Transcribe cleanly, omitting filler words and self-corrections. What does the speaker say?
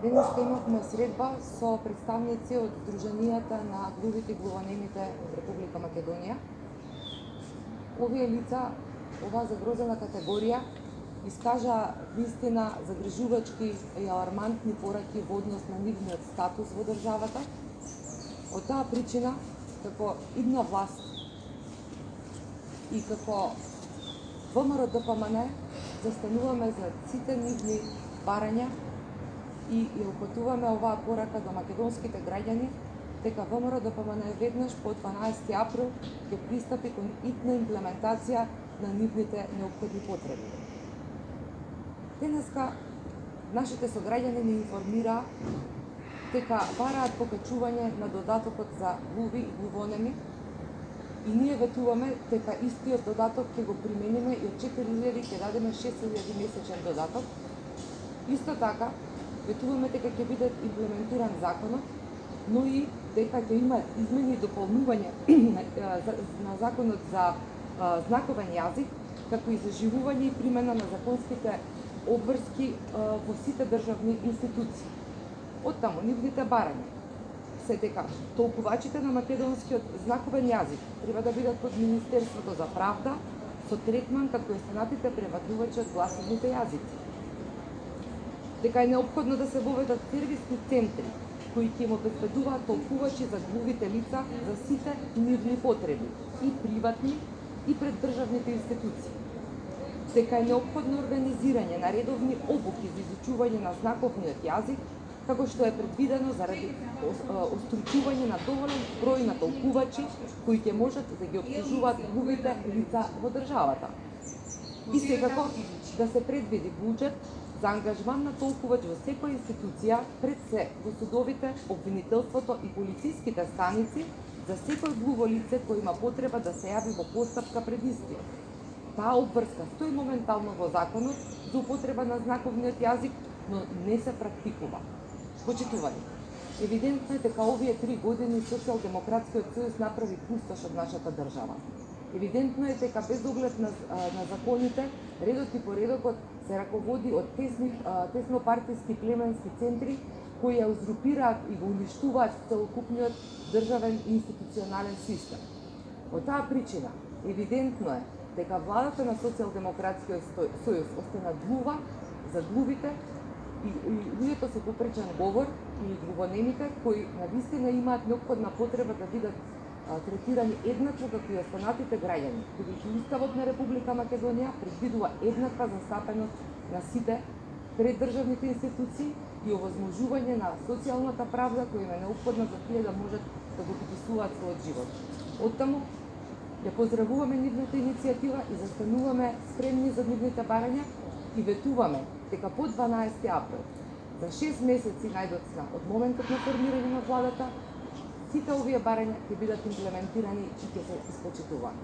Денес имавме средба со представници од Сдруженијата на глувите и глувонемите од Република Македонија. Овие лица, оваа загрозена категорија, искажа вистина загрижувачки и алармантни пораки во однос на нивниот статус во државата. Од таа причина, како идна власт и како ВМРО-ДПМН, застануваме за сите нивни барања и упатуваме оваа порака до македонските граѓани дека ВМРО-ДПМН веднаш по 12 април ќе пристапи кон итна имплементација на нивните неопходни потреби. Денеска нашите сограѓани ни информираа дека бараат покачување на додатокот за глуви и глувонеми и ние ветуваме дека истиот додаток ќе го примениме и од 4000 ќе дадеме 6000 месечен додаток. Исто така, ветуваме дека ќе биде имплементиран законот, но и дека ќе има измени и дополнување на законот за знаковен јазик, како и заживување и примена на законските обврски во сите државни институции. Оттаму, нивните барања се дека толкувачите на македонскиот знаковен јазик треба да бидат под Министерството за правда со третман како останатите превадувачи од гласовните јазици. Дека е неопходно да се воведат сервисни центри кои ќе им обезбедуваат толкувачи за глувите лица за сите нивни потреби, и приватни, и пред државните институции. Дека е неопходно организирање на редовни обуки за изучување на знаковниот јазик, како што е предвидено заради остручување на доволен број на толкувачи кои ќе можат да ги опслужуваат глувите лица во државата. И секако да се предвиди буџет за ангажман на толкувач во секоја институција, пред се во судовите, обвинителството и полициските станици за секој глуво лице кој има потреба да се јави во постапка пред истиот. Таа обврска стои моментално во законот за употреба на знаковниот јазик, но не се практикува. Почитувани, евидентно е дека овие 3 години Социјалдемократскиот сојуз направи пустош од нашата држава. Евидентно е дека без оглед на законите, редот и поредокот се раководи од тесно партиски племенски центри кои ја узурпираат и го уништуваат целокупниот државен и институционален систем. Од таа причина, евидентно е дека владата на Социјалдемократскиот сојуз остана глува за глувите и луѓето со попречен говор и глувонемите кои навистина имаат неопходна потреба да бидат третирани еднакво како и останатите граѓани, бидејќи Уставот на Република Македонија предвидува еднаква застапеност на сите пред државните институции и овозможување на социјалната правда која им е неопходна за тие да можат да го приписуваат својот живот. Оттаму, ја поздравуваме нивната иницијатива и застануваме спремни за нивните барања и ветуваме дека по 12 април, за 6 месеци најдоцна од моментот на формирање на владата, сите овие барања ќе бидат имплементирани и ќе се испочитуваат.